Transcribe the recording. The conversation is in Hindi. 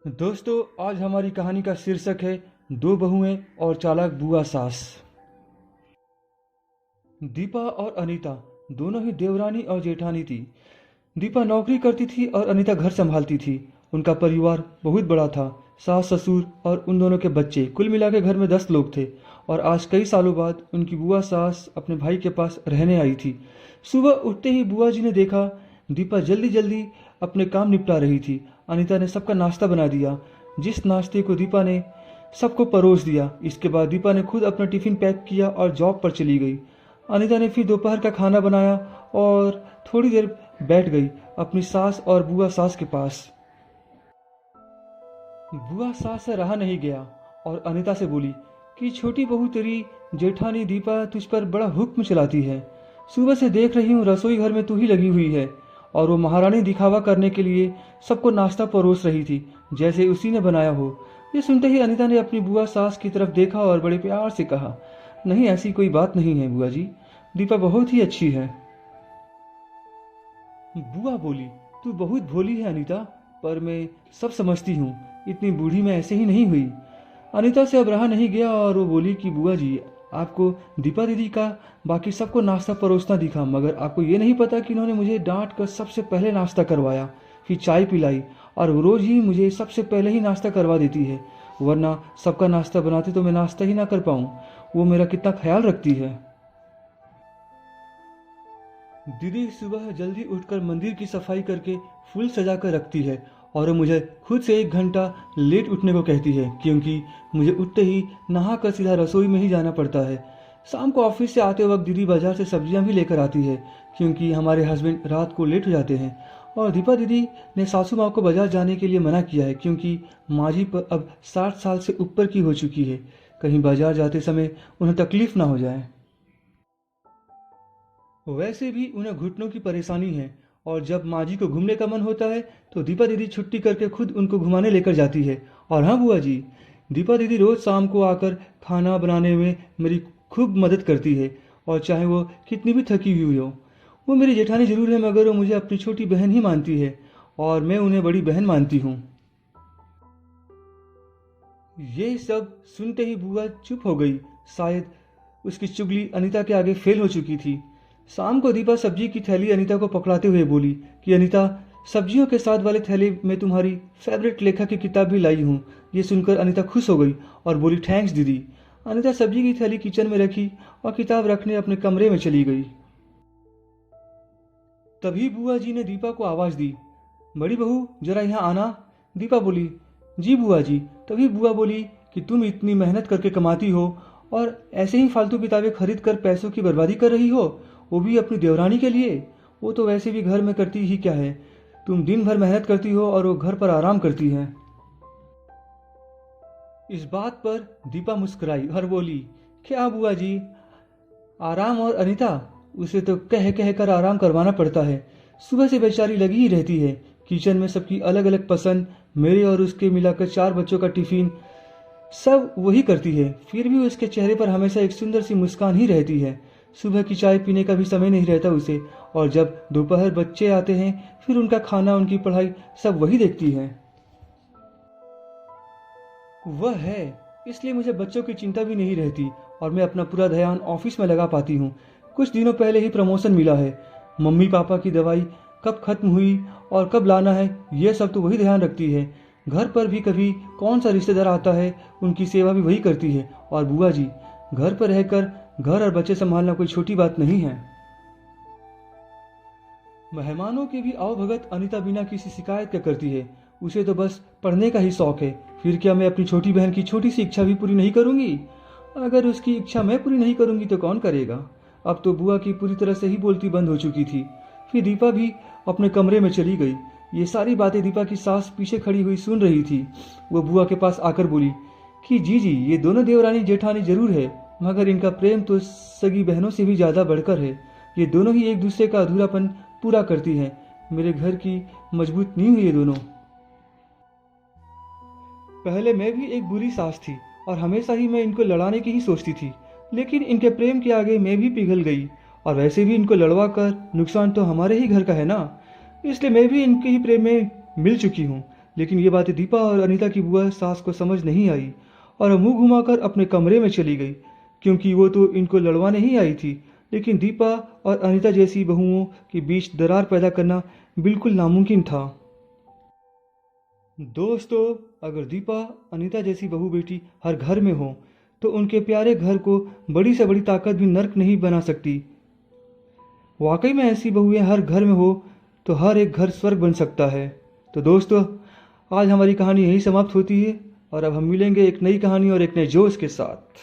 दोस्तों, आज हमारी कहानी का शीर्षक है दो बहुएं और चालाक बुआ सास। दीपा और अनीता दोनों ही देवरानी और जेठानी थी। दीपा नौकरी करती थी और अनीता घर संभालती थी। उनका परिवार बहुत बड़ा था। सास ससुर और उन दोनों के बच्चे, कुल मिला के घर में 10 लोग थे। और आज कई सालों बाद उनकी बुआ सास अपने भाई के पास रहने आई थी। सुबह उठते ही बुआ जी ने देखा दीपा जल्दी जल्दी अपने काम निपटा रही थी। अनीता ने सबका नाश्ता बना दिया, जिस नाश्ते को दीपा ने सबको परोस दिया। इसके बाद दीपा ने खुद अपना टिफिन पैक किया और जॉब पर चली गई। अनीता ने फिर दोपहर का खाना बनाया और थोड़ी देर बैठ गई अपनी सास और बुआ सास के पास। बुआ सास से रहा नहीं गया और अनीता से बोली कि छोटी बहू तेरी जेठानी दीपा तुझ पर बड़ा हुक्म चलाती है। सुबह से देख रही हूँ रसोई घर में तू ही लगी हुई है। और वो महारानी दिखावा करने के लिए सबको नाश्ता परोस रही थी, जैसे उसी ने बनाया हो। ये सुनते ही अनीता ने अपनी बुआ सास की तरफ देखा और बड़े प्यार से कहा, नहीं, ऐसी कोई बात नहीं है बुआ जी, दीपा बहुत ही अच्छी है। बुआ बोली, तू बहुत भोली है अनीता, पर मैं सब समझती हूँ, इतनी बूढ़ी मैं ऐसे ही नहीं हुई। अनीता से अब रहा नहीं गया और वो बोली कि बुआ जी, आपको दीपा दीदी का बाकी सबको नाश्ता परोसना दिखा, मगर आपको ये नहीं पता कि इन्होंने मुझे डांट कर सबसे पहले नाश्ता करवाया, फिर चाय पिलाई, और वो रोज ही मुझे सबसे पहले ही नाश्ता करवा देती है। वरना सबका नाश्ता बनाते तो मैं नाश्ता ही ना कर पाऊँ। वो मेरा कितना ख्याल रखती है। दीदी सुबह जल्दी उठकर मंदिर की सफाई करके फूल सजा कर रखती है और मुझे खुद से 1 घंटा लेट उठने को कहती है, क्योंकि मुझे उठते ही नहा कर सीधा रसोई में ही जाना पड़ता है। शाम को ऑफिस से आते वक्त दीदी बाजार से सब्जियां भी लेकर आती है, क्योंकि हमारे हस्बैंड रात को लेट हो जाते हैं। और दीपा दीदी ने सासू माँ को बाजार जाने के लिए मना किया है, क्योंकि माँ जी पर अब 60 साल से ऊपर की हो चुकी है, कहीं बाजार जाते समय उन्हें तकलीफ ना हो जाए। वैसे भी उन्हें घुटनों की परेशानी है, और जब माँ जी को घूमने का मन होता है तो दीपा दीदी छुट्टी करके खुद उनको घुमाने लेकर जाती है। और हाँ बुआ जी, दीपा दीदी रोज शाम को आकर खाना बनाने में मेरी खूब मदद करती है, और चाहे वो कितनी भी थकी हुई हो। वो मेरी जेठानी जरूर है, मगर वो मुझे अपनी छोटी बहन ही मानती है और मैं उन्हें बड़ी बहन मानती हूँ। ये सब सुनते ही बुआ चुप हो गई। शायद उसकी चुगली अनीता के आगे फेल हो चुकी थी। शाम को दीपा सब्जी की थैली अनीता को पकड़ाते हुए बोली कि अनीता, सब्जियों के साथ वाले थैले में तुम्हारी फेवरेट लेखक की किताब भी लाई हूँ। ये सुनकर अनीता खुश हो गई और बोली, थैंक्स दीदी। अनीता सब्जी की थैली किचन में रखी और किताब रखने अपने कमरे में चली गई। तभी बुआ जी ने दीपा को आवाज दी, बड़ी बहू जरा यहाँ आना। दीपा बोली, जी बुआ जी। तभी बुआ बोली कि तुम इतनी मेहनत करके कमाती हो और ऐसे ही फालतू किताबें खरीद कर पैसों की बर्बादी कर रही हो, वो भी अपनी देवरानी के लिए। वो तो वैसे भी घर में करती ही क्या है, तुम दिन भर मेहनत करती हो और वो घर पर आराम करती है। इस बात पर दीपा मुस्कुराई और बोली, क्या बुआ जी, आराम? और अनीता, उसे तो कह कह कर आराम करवाना पड़ता है। सुबह से बेचारी लगी ही रहती है। किचन में सबकी अलग अलग पसंद, मेरे और उसके मिलाकर 4 बच्चों का टिफिन सब वही करती है। फिर भी उसके चेहरे पर हमेशा एक सुंदर सी मुस्कान ही रहती है। सुबह की चाय पीने का भी समय नहीं रहता उसे, और जब दोपहर बच्चे आते हैं फिर उनका खाना, उनकी पढ़ाई सब वही देखती है। वह है, इसलिए मुझे बच्चों की चिंता भी नहीं रहती और मैं अपना पूरा ध्यान ऑफिस में लगा पाती हूँ। कुछ दिनों पहले ही प्रमोशन मिला है। मम्मी पापा की दवाई कब खत्म हुई और कब लाना है, यह सब तो वही ध्यान रखती है। घर पर भी कभी कौन सा रिश्तेदार आता है, उनकी सेवा भी वही करती है। और बुआ जी, घर पर रहकर घर और बच्चे संभालना कोई छोटी बात नहीं है। मेहमानों के भी आवभगत अनीता बिना किसी शिकायत के करती है। उसे तो बस पढ़ने का ही शौक है। फिर क्या मैं अपनी छोटी बहन की छोटी सी इच्छा भी पूरी नहीं करूंगी? अगर उसकी इच्छा मैं पूरी नहीं करूंगी तो कौन करेगा? अब तो बुआ की पूरी तरह से ही बोलती बंद हो चुकी थी। फिर दीपा भी अपने कमरे में चली गई। ये सारी बातें दीपा की सास पीछे खड़ी हुई सुन रही थी। वो बुआ के पास आकर बोली कि जी जी, ये दोनों देवरानी जेठानी जरूर है, मगर इनका प्रेम तो सगी बहनों से भी ज्यादा बढ़कर है। ये दोनों ही एक दूसरे का अधूरापन पूरा करती हैं। मेरे घर की मजबूत नींव है ये दोनों। पहले मैं भी एक बुरी सास थी और हमेशा ही मैं इनको लड़ाने की ही सोचती थी, लेकिन इनके प्रेम के आगे मैं भी पिघल गई। और वैसे भी इनको लड़वा कर नुकसान तो हमारे ही घर का है ना, इसलिए मैं भी इनके ही प्रेम में मिल चुकी हूँ। लेकिन ये बातें दीपा और अनीता की बुआ सास को समझ नहीं आई और मुंह घुमाकर अपने कमरे में चली गई, क्योंकि वो तो इनको लड़वाने ही आई थी। लेकिन दीपा और अनीता जैसी बहुओं के बीच दरार पैदा करना बिल्कुल नामुमकिन था। दोस्तों, अगर दीपा अनीता जैसी बहू बेटी हर घर में हो तो उनके प्यारे घर को बड़ी से बड़ी ताकत भी नर्क नहीं बना सकती। वाकई में ऐसी बहुएं हर घर में हो तो हर एक घर स्वर्ग बन सकता है। तो दोस्तों, आज हमारी कहानी यहीं समाप्त होती है और अब हम मिलेंगे एक नई कहानी और एक नए जोश के साथ।